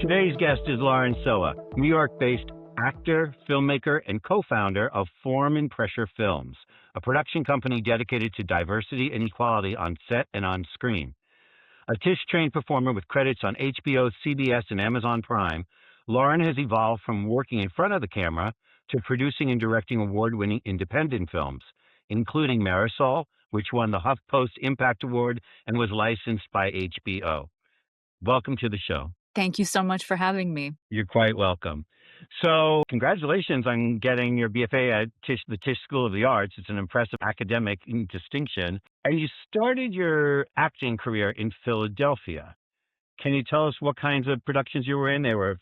Today's guest is Lauren Sowa, New York-based actor, filmmaker, and co-founder of Form and Pressure Films, a production company dedicated to diversity and equality on set and on screen. A Tisch-trained performer with credits on HBO, CBS, and Amazon Prime, Lauren has evolved from working in front of the camera to producing and directing award-winning independent films, including Marisol, which won the HuffPost Impact Award and was licensed by HBO. Welcome to the show. Thank you so much for having me. You're quite welcome. So congratulations on getting your BFA at the Tisch School of the Arts. It's an impressive academic distinction. And you started your acting career in Philadelphia. Can you tell us what kinds of productions you were in? They were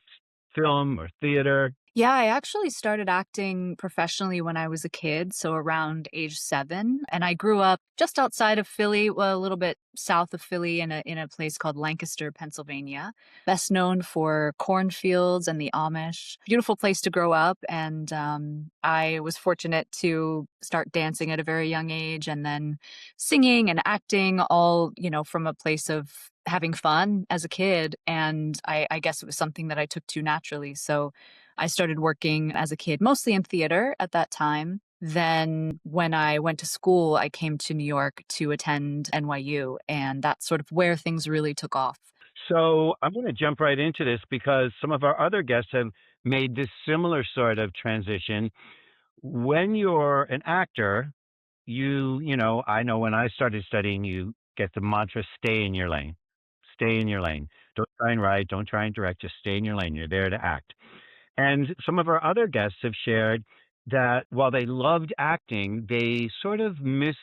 film or theater? Yeah, I actually started acting professionally when I was a kid, so around age 7. And I grew up just outside of Philly, well, a little bit south of Philly in a place called Lancaster, Pennsylvania. Best known for cornfields and the Amish. Beautiful place to grow up. And I was fortunate to start dancing at a very young age and then singing and acting, all, from a place of having fun as a kid. And I guess it was something that I took to naturally. So I started working as a kid, mostly in theater at that time. Then when I went to school, I came to New York to attend NYU, and that's sort of where things really took off. So I'm going to jump right into this because some of our other guests have made this similar sort of transition. When you're an actor, I know when I started studying, you get the mantra, stay in your lane. Stay in your lane. Don't try and write, don't try and direct, just stay in your lane. You're there to act. And some of our other guests have shared that while they loved acting, they sort of missed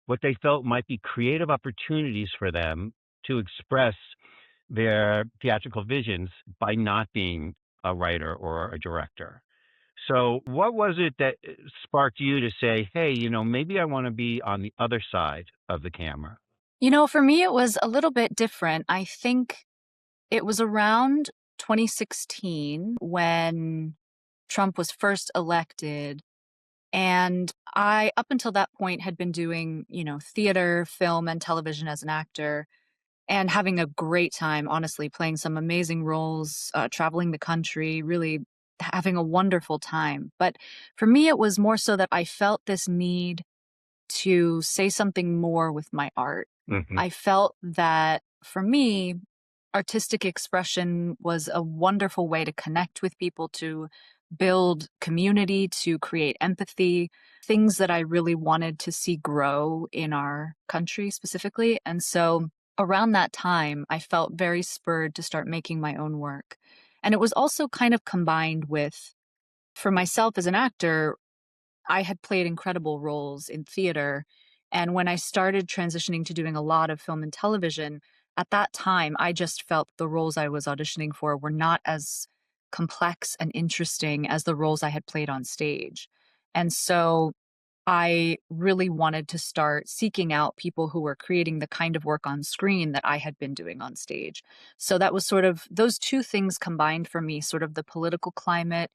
what they felt might be creative opportunities for them to express their theatrical visions by not being a writer or a director. So, what was it that sparked you to say, hey, maybe I want to be on the other side of the camera? For me, it was a little bit different. I think it was around 2016 when Trump was first elected. And I, up until that point, had been doing, theater, film, and television as an actor and having a great time, honestly, playing some amazing roles, traveling the country, really having a wonderful time. But for me, it was more so that I felt this need to say something more with my art. Hmm. I felt that for me, artistic expression was a wonderful way to connect with people, to build community, to create empathy, things that I really wanted to see grow in our country specifically. And so around that time, I felt very spurred to start making my own work. And it was also kind of combined with, for myself as an actor, I had played incredible roles in theater. And when I started transitioning to doing a lot of film and television, at that time, I just felt the roles I was auditioning for were not as complex and interesting as the roles I had played on stage. And so I really wanted to start seeking out people who were creating the kind of work on screen that I had been doing on stage. So that was sort of those two things combined for me, sort of the political climate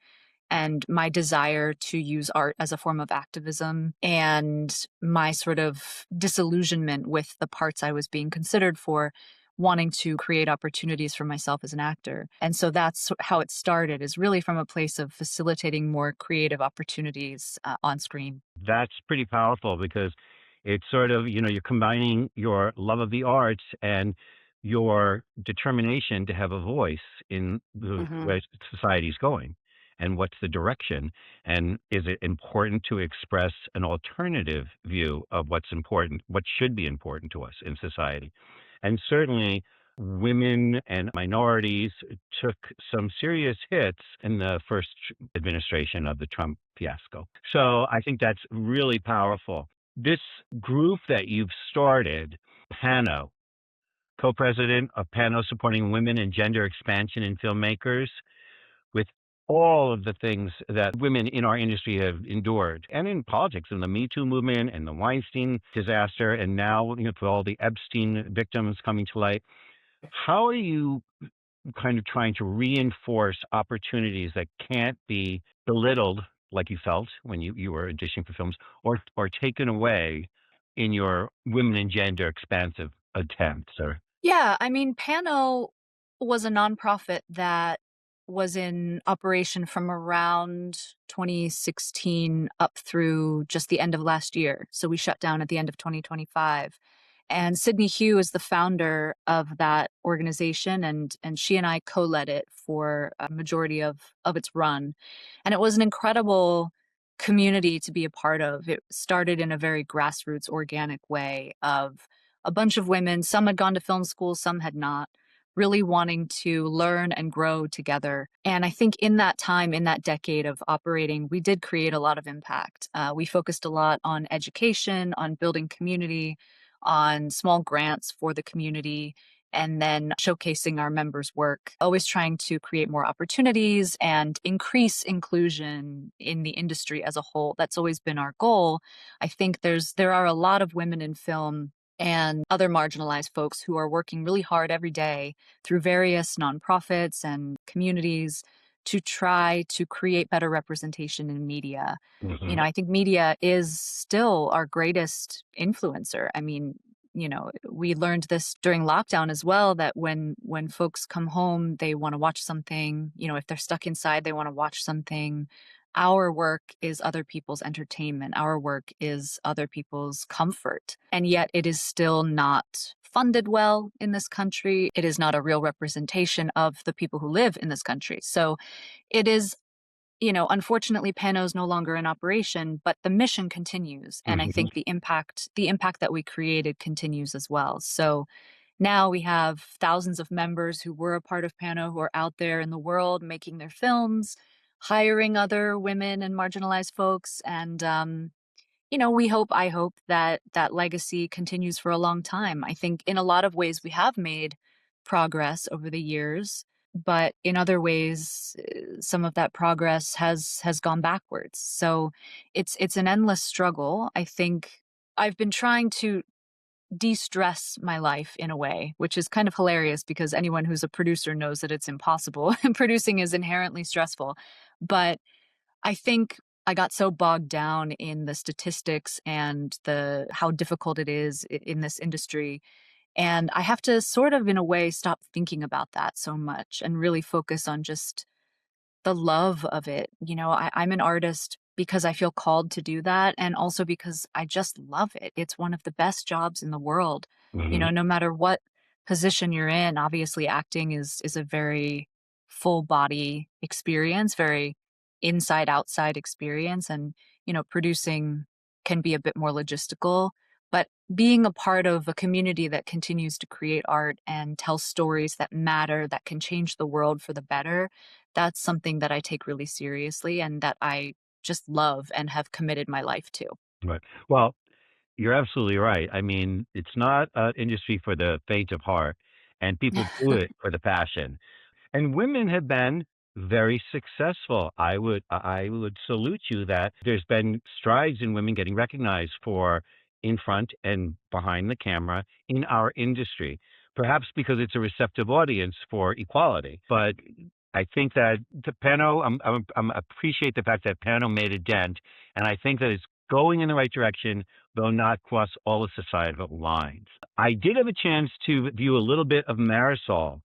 and my desire to use art as a form of activism and my sort of disillusionment with the parts I was being considered for, wanting to create opportunities for myself as an actor. And so that's how it started, is really from a place of facilitating more creative opportunities on screen. That's pretty powerful because it's sort of, you're combining your love of the arts and your determination to have a voice in the Hmm. way society's going and what's the direction. And is it important to express an alternative view of what's important, what should be important to us in society? And certainly, women and minorities took some serious hits in the first administration of the Trump fiasco. So I think that's really powerful. This group that you've started, PANO, co-president of PANO supporting women and gender expansion in filmmakers, with all of the things that women in our industry have endured and in politics and the Me Too movement and the Weinstein disaster. And now, with all the Epstein victims coming to light, how are you kind of trying to reinforce opportunities that can't be belittled like you felt when you were auditioning for films or taken away in your women and gender expansive attempts? Or Yeah, I mean, Pano was a nonprofit that was in operation from around 2016 up through just the end of last year. So we shut down at the end of 2025. And Sydney Hugh is the founder of that organization, and she and I co-led it for a majority of its run. And it was an incredible community to be a part of. It started in a very grassroots, organic way of a bunch of women. Some had gone to film school, some had not, really wanting to learn and grow together. And I think in that time, in that decade of operating, we did create a lot of impact. We focused a lot on education, on building community, on small grants for the community, and then showcasing our members' work, always trying to create more opportunities and increase inclusion in the industry as a whole. That's always been our goal. I think there are a lot of women in film and other marginalized folks who are working really hard every day through various nonprofits and communities to try to create better representation in media. Hmm. I think media is still our greatest influencer. I mean, we learned this during lockdown as well, that when folks come home, they want to watch something. If they're stuck inside, they want to watch something. Our work is other people's entertainment. Our work is other people's comfort. And yet it is still not funded well in this country. It is not a real representation of the people who live in this country. So it is, unfortunately, Pano is no longer in operation, but the mission continues. And I Hmm. think the impact that we created continues as well. So now we have thousands of members who were a part of Pano who are out there in the world making their films, hiring other women and marginalized folks. And, I hope that that legacy continues for a long time. I think in a lot of ways we have made progress over the years, but in other ways, some of that progress has gone backwards. So it's an endless struggle. I think I've been trying to de-stress my life in a way, which is kind of hilarious because anyone who's a producer knows that it's impossible. Producing is inherently stressful. But I think I got so bogged down in the statistics and the how difficult it is in this industry. And I have to sort of, in a way, stop thinking about that so much and really focus on just the love of it. I'm an artist because I feel called to do that, and also because I just love it. It's one of the best jobs in the world. Hmm. No matter what position you're in, obviously acting is a very full body experience, very inside outside experience, and producing can be a bit more logistical, but being a part of a community that continues to create art and tell stories that matter, that can change the world for the better, that's something that I take really seriously and that I just love and have committed my life to. Right. Well, you're absolutely right. I mean, it's not an industry for the faint of heart, and people do it for the passion. And women have been very successful. I would salute you that there's been strides in women getting recognized for in front and behind the camera in our industry. Perhaps because it's a receptive audience for equality. But I think that the Pano, I'm appreciate the fact that Pano made a dent, and I think that it's going in the right direction, though not cross all the societal lines. I did have a chance to view a little bit of Marisol,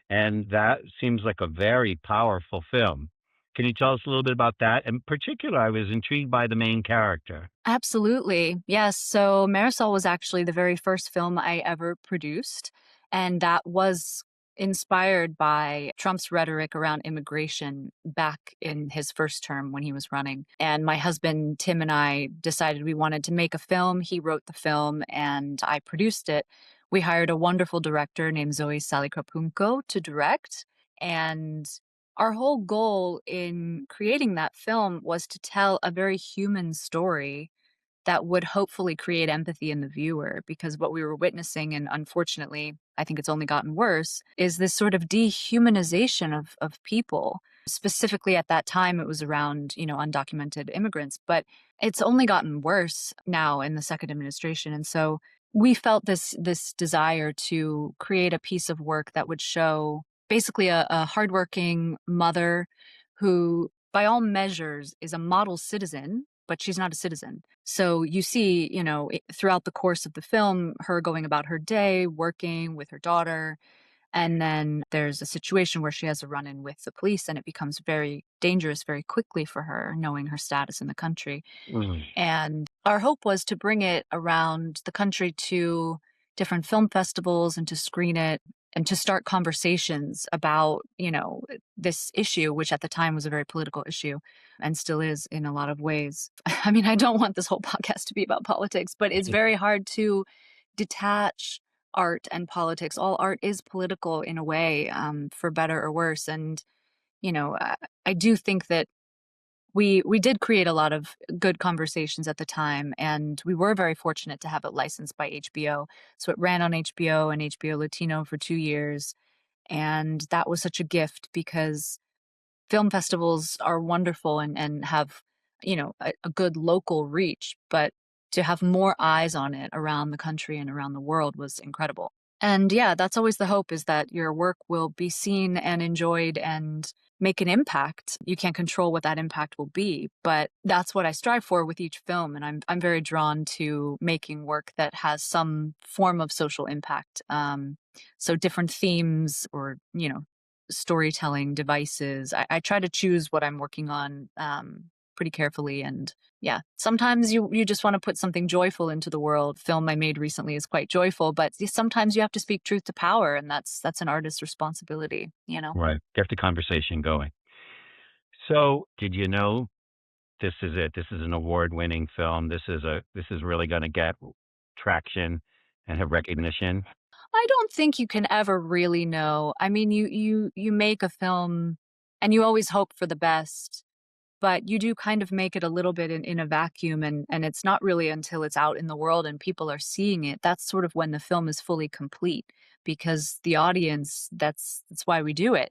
and that seems like a very powerful film. Can you tell us a little bit about that? In particular, I was intrigued by the main character. Absolutely. Yes. So Marisol was actually the very first film I ever produced. And that was inspired by Trump's rhetoric around immigration back in his first term when he was running. And my husband, Tim, and I decided we wanted to make a film. He wrote the film and I produced it. We hired a wonderful director named Zoe Salikrapunko to direct. And our whole goal in creating that film was to tell a very human story that would hopefully create empathy in the viewer, because what we were witnessing, and unfortunately I think it's only gotten worse, is this sort of dehumanization of people. Specifically at that time it was around undocumented immigrants, but it's only gotten worse now in the second administration. And so we felt this desire to create a piece of work that would show basically a hardworking mother who by all measures is a model citizen, but she's not a citizen. So you see, throughout the course of the film, her going about her day, working with her daughter, And then there's a situation where she has a run in with the police, and it becomes very dangerous very quickly for her, knowing her status in the country. Mm. And our hope was to bring it around the country to different film festivals and to screen it and to start conversations about, this issue, which at the time was a very political issue and still is in a lot of ways. I mean, I don't want this whole podcast to be about politics, but it's very hard to detach art and politics. All art is political in a way, for better or worse. And, I do think that we did create a lot of good conversations at the time, and we were very fortunate to have it licensed by HBO. So it ran on HBO and HBO Latino for 2 years, and that was such a gift because film festivals are wonderful and have, a good local reach, but to have more eyes on it around the country and around the world was incredible. And yeah, that's always the hope, is that your work will be seen and enjoyed and make an impact. You can't control what that impact will be, but that's what I strive for with each film. And I'm very drawn to making work that has some form of social impact. So different themes or, storytelling devices. I try to choose what I'm working on pretty carefully. And yeah, sometimes you just want to put something joyful into the world. Film I made recently is quite joyful, but sometimes you have to speak truth to power, and that's an artist's responsibility. Right. Get the conversation going. So, did you know this is it? This is an award-winning film. This is really going to get traction and have recognition. I don't think you can ever really know. I mean, you make a film and you always hope for the best, but you do kind of make it a little bit in a vacuum, and it's not really until it's out in the world and people are seeing it, that's sort of when the film is fully complete, because the audience, that's why we do it.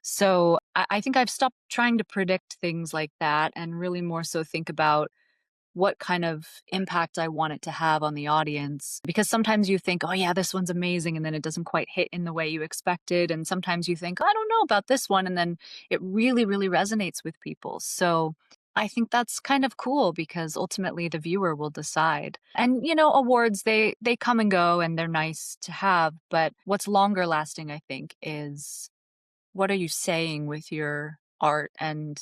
So I think I've stopped trying to predict things like that and really more so think about what kind of impact I want it to have on the audience. Because sometimes you think, oh, yeah, this one's amazing. And then it doesn't quite hit in the way you expected. And sometimes you think, I don't know about this one. And then it really, really resonates with people. So I think that's kind of cool because ultimately the viewer will decide. And, awards, they come and go and they're nice to have. But what's longer lasting, I think, is what are you saying with your art, and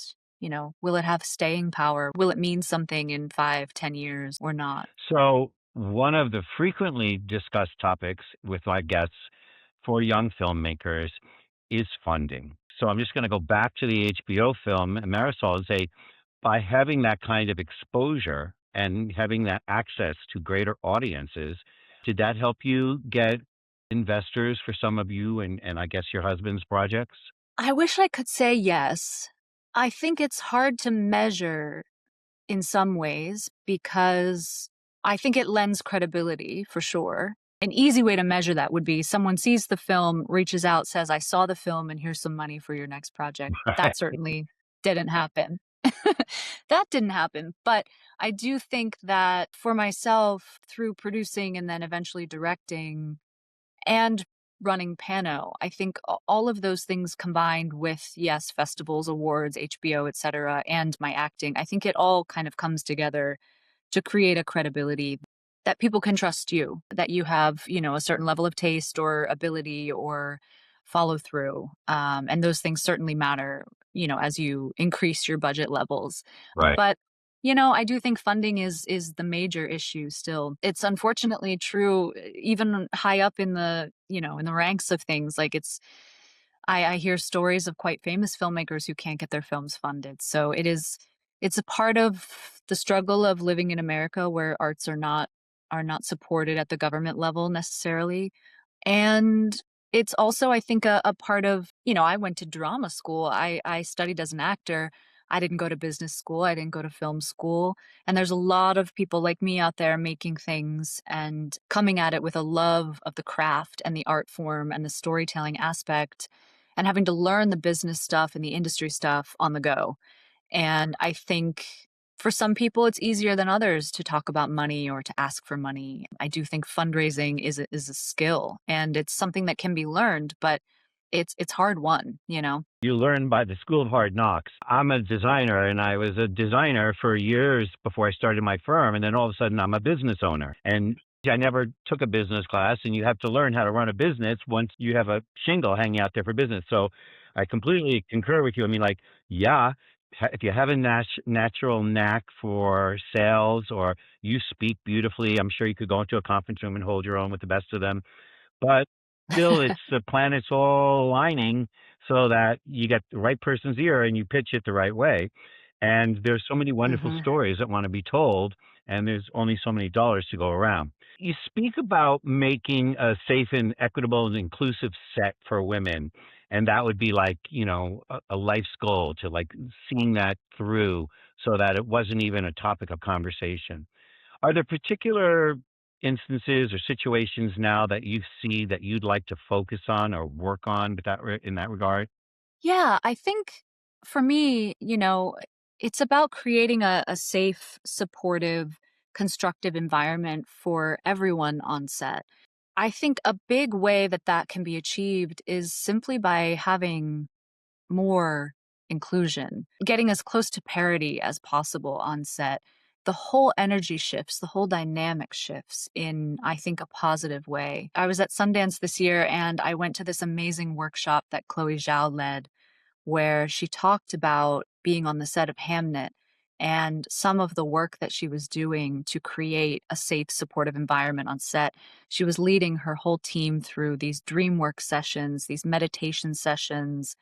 will it have staying power? Will it mean something in 5, 10 years or not? So, one of the frequently discussed topics with my guests for young filmmakers is funding. So, I'm just going to go back to the HBO film Marisol and say, by having that kind of exposure and having that access to greater audiences, did that help you get investors for some of you and I guess your husband's projects? I wish I could say yes. I think it's hard to measure in some ways because I think it lends credibility for sure. An easy way to measure that would be someone sees the film, reaches out, says, I saw the film and here's some money for your next project. That certainly didn't happen. That didn't happen. But I do think that for myself, through producing and then eventually directing and running Pano, I think all of those things combined with, yes, festivals, awards, HBO, etc., and my acting, I think it all kind of comes together to create a credibility that people can trust you, that you have, a certain level of taste or ability or follow through. And those things certainly matter, as you increase your budget levels. Right. But I do think funding is the major issue still. It's unfortunately true even high up in the ranks of things. Like I hear stories of quite famous filmmakers who can't get their films funded. So it's a part of the struggle of living in America where arts are not supported at the government level necessarily. And it's also, I think, a part of, I went to drama school. I studied as an actor. I didn't go to business school. I didn't go to film school. And there's a lot of people like me out there making things and coming at it with a love of the craft and the art form and the storytelling aspect and having to learn the business stuff and the industry stuff on the go. And I think for some people, it's easier than others to talk about money or to ask for money. I do think fundraising is a skill and it's something that can be learned, but it's hard won. You learn by the school of hard knocks. I'm a designer and I was a designer for years before I started my firm. And then all of a sudden I'm a business owner. And I never took a business class, and you have to learn how to run a business once you have a shingle hanging out there for business. So I completely concur with you. I mean, like, yeah, if you have a natural knack for sales, or you speak beautifully, I'm sure you could go into a conference room and hold your own with the best of them. But still, it's the planets all aligning so that you get the right person's ear and you pitch it the right way. And there's so many wonderful Hmm. stories that want to be told, and there's only so many dollars to go around. You speak about making a safe and equitable and inclusive set for women, and that would be like, a life's goal, to like seeing that through so that it wasn't even a topic of conversation. Are there particular instances or situations now that you see that you'd like to focus on or work on with in that regard? Yeah, I think for me, it's about creating a safe, supportive, constructive environment for everyone on set. I think a big way that that can be achieved is simply by having more inclusion, getting as close to parity as possible on set. The whole energy shifts, the whole dynamic shifts in, I think, a positive way. I was at Sundance this year and I went to this amazing workshop that Chloe Zhao led where she talked about being on the set of Hamnet and some of the work that she was doing to create a safe, supportive environment on set. She was leading her whole team through these dream work sessions, these meditation sessions.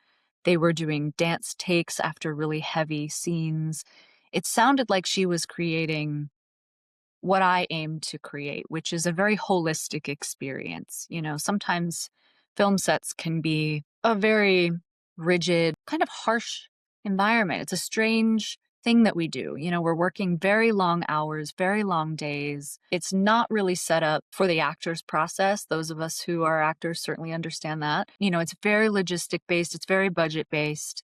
They were doing dance takes after really heavy scenes. It sounded like she was creating what I aim to create, which is a very holistic experience. Sometimes film sets can be a very rigid, kind of harsh environment. It's a strange thing that we do. We're working very long hours, very long days. It's not really set up for the actor's process. Those of us who are actors certainly understand that. It's very logistic based, it's very budget based.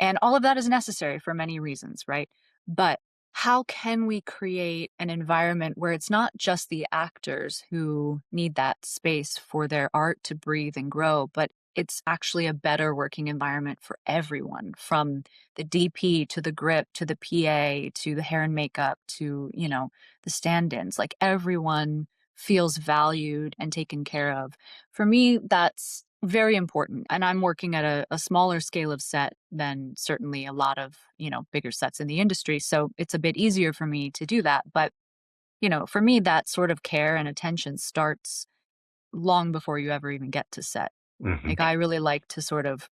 And all of that is necessary for many reasons, right? But how can we create an environment where it's not just the actors who need that space for their art to breathe and grow, but it's actually a better working environment for everyone, from the DP to the grip to the PA to the hair and makeup to, the stand ins. Like everyone feels valued and taken care of. For me, that's very important. And I'm working at a smaller scale of set than certainly a lot of, bigger sets in the industry. So it's a bit easier for me to do that. But, for me, that sort of care and attention starts long before you ever even get to set. Hmm. Like, I really like to sort of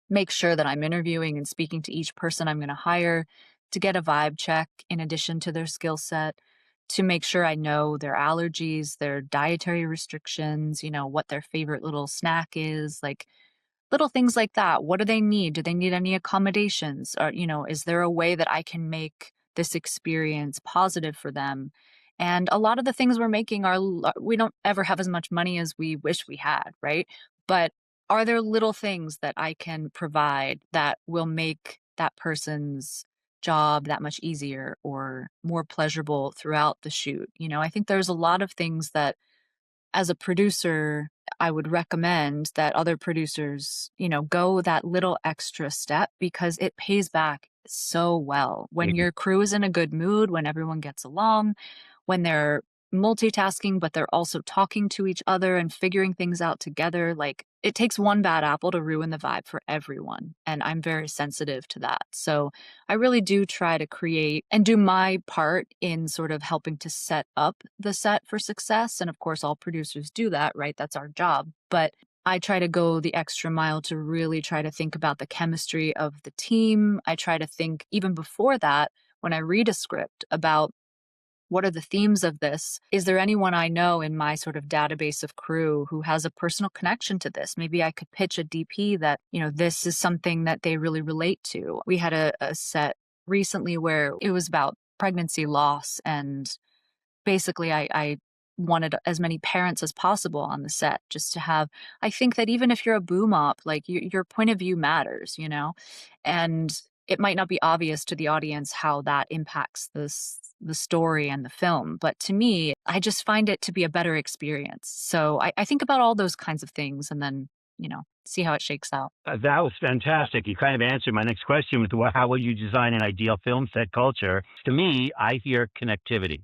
make sure that I'm interviewing and speaking to each person I'm going to hire to get a vibe check in addition to their skill set, to make sure I know their allergies, their dietary restrictions, what their favorite little snack is, like little things like that. What do they need? Do they need any accommodations? Or, is there a way that I can make this experience positive for them? And a lot of the things we're making we don't ever have as much money as we wish we had, right? But are there little things that I can provide that will make that person's job that much easier or more pleasurable throughout the shoot? I think there's a lot of things that as a producer, I would recommend that other producers, go that little extra step because it pays back so well. When your crew is in a good mood, when everyone gets along, when they're multitasking, but they're also talking to each other and figuring things out together, like it takes one bad apple to ruin the vibe for everyone. And I'm very sensitive to that. So I really do try to create and do my part in sort of helping to set up the set for success. And of course, all producers do that, right? That's our job. But I try to go the extra mile to really try to think about the chemistry of the team. I try to think even before that, when I read a script, about what are the themes of this? Is there anyone I know in my sort of database of crew who has a personal connection to this? Maybe I could pitch a DP that, this is something that they really relate to. We had a set recently where it was about pregnancy loss, and basically I wanted as many parents as possible on the set just to have. I think that even if you're a boom op, like your point of view matters, and it might not be obvious to the audience how that impacts the story and the film, but to me I just find it to be a better experience. So I think about all those kinds of things and then see how it shakes out. That was fantastic. You kind of answered my next question with how would you design an ideal film set culture? To me, I hear connectivity.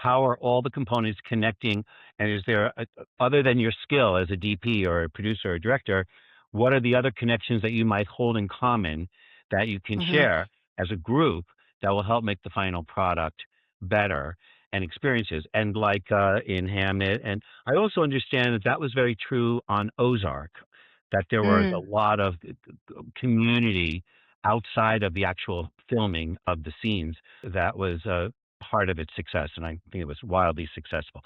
How are all the components connecting? And is there, other than your skill as a DP or a producer or director, what are the other connections that you might hold in common that you can Hmm. share as a group that will help make the final product better and experiences? And like in Hamnet, and I also understand that that was very true on Ozark, that there was a Mm. lot of community outside of the actual filming of the scenes that was part of its success, and I think it was wildly successful.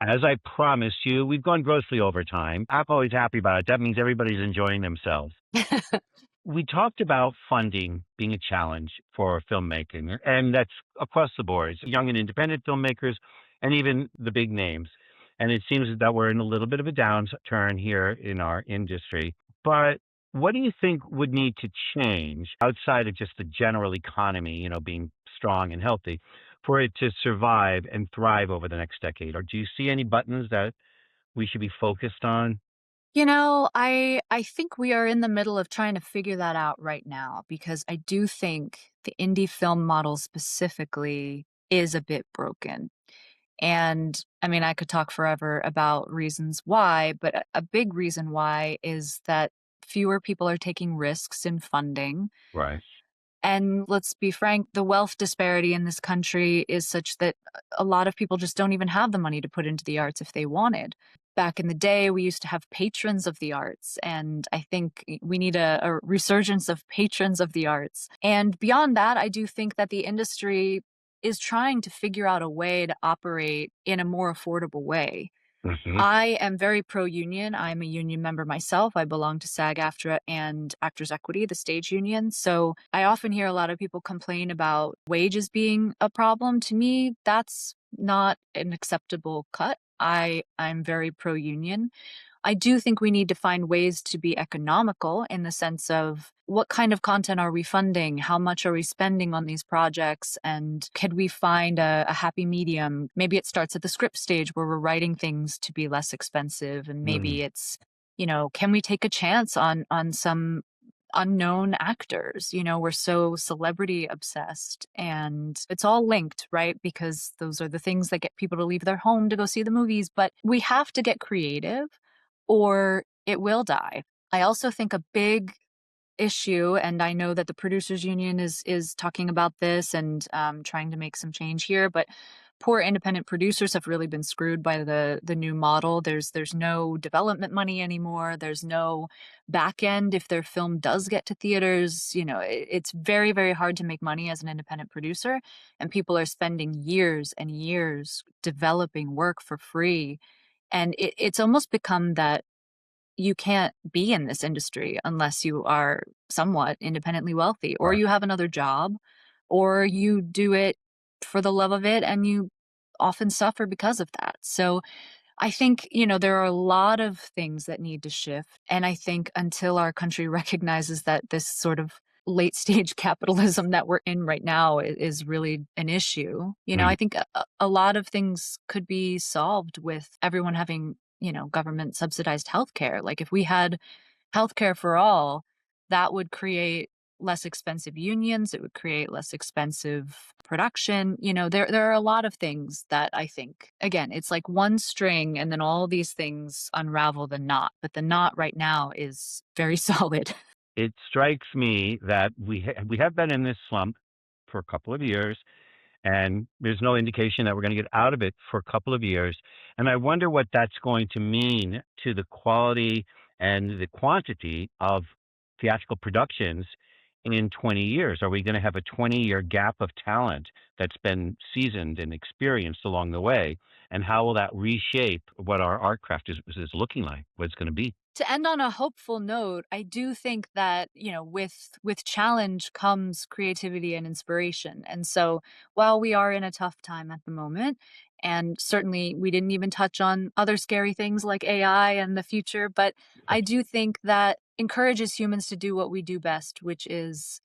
As I promised you, we've gone grossly over time. I'm always happy about it. That means everybody's enjoying themselves. We talked about funding being a challenge for filmmaking, and that's across the board, young and independent filmmakers, and even the big names. And it seems that we're in a little bit of a downturn here in our industry. But what do you think would need to change outside of just the general economy, being strong and healthy, for it to survive and thrive over the next decade? Or do you see any buttons that we should be focused on? I think we are in the middle of trying to figure that out right now because I do think the indie film model specifically is a bit broken. And I mean, I could talk forever about reasons why, but a big reason why is that fewer people are taking risks in funding. Right. And let's be frank, the wealth disparity in this country is such that a lot of people just don't even have the money to put into the arts if they wanted. Back in the day, we used to have patrons of the arts, and I think we need a resurgence of patrons of the arts. And beyond that, I do think that the industry is trying to figure out a way to operate in a more affordable way. Hmm. I am very pro-union. I'm a union member myself. I belong to SAG-AFTRA and Actors Equity, the stage union. So I often hear a lot of people complain about wages being a problem. To me, that's not an acceptable cut. I'm very pro-union. I do think we need to find ways to be economical in the sense of what kind of content are we funding? How much are we spending on these projects? And could we find a happy medium? Maybe it starts at the script stage where we're writing things to be less expensive. And maybe it's, can we take a chance on some unknown actors? We're so celebrity obsessed and it's all linked, right? Because those are the things that get people to leave their home to go see the movies. But we have to get creative or it will die. I also think a big issue, and I know that the producers union is talking about this and trying to make some change here, but poor independent producers have really been screwed by the new model. There's no development money anymore. There's no back end if their film does get to theaters. It's very, very hard to make money as an independent producer, and people are spending years and years developing work for free. And it's almost become that you can't be in this industry unless you are somewhat independently wealthy, or Right. you have another job, or you do it for the love of it and you often suffer because of that. So I think, there are a lot of things that need to shift. And I think until our country recognizes that this sort of late stage capitalism that we're in right now is really an issue, I Mhm. think a lot of things could be solved with everyone having, government subsidized healthcare. Like if we had healthcare for all, that would create less expensive unions, it would create less expensive production. There are a lot of things that I think, again, it's like one string and then all these things unravel the knot, but the knot right now is very solid. It strikes me that we have been in this slump for a couple of years, and there's no indication that we're going to get out of it for a couple of years. And I wonder what that's going to mean to the quality and the quantity of theatrical productions in 20 years. Are we going to have a 20-year gap of talent that's been seasoned and experienced along the way? And how will that reshape what our art craft is looking like, what it's going to be? To end on a hopeful note, I do think that, with challenge comes creativity and inspiration. And so while we are in a tough time at the moment, and certainly we didn't even touch on other scary things like AI and the future, but I do think that encourages humans to do what we do best, which is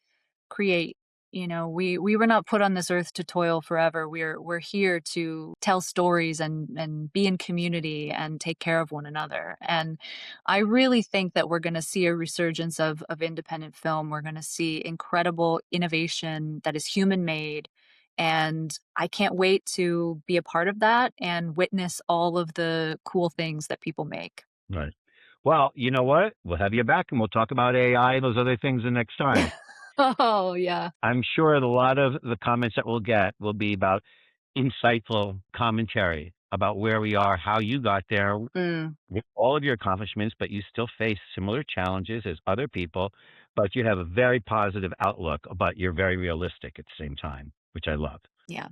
create. We were not put on this earth to toil forever. We're here to tell stories and be in community and take care of one another. And I really think that we're going to see a resurgence of independent film. We're going to see incredible innovation that is human made And I can't wait to be a part of that and witness all of the cool things that people make. Right. Well, you know what? We'll have you back and we'll talk about AI and those other things the next time. Oh, yeah. I'm sure that a lot of the comments that we'll get will be about insightful commentary about where we are, how you got there Mm, with all of your accomplishments, but you still face similar challenges as other people, but you have a very positive outlook, but you're very realistic at the same time, which I love. yeah.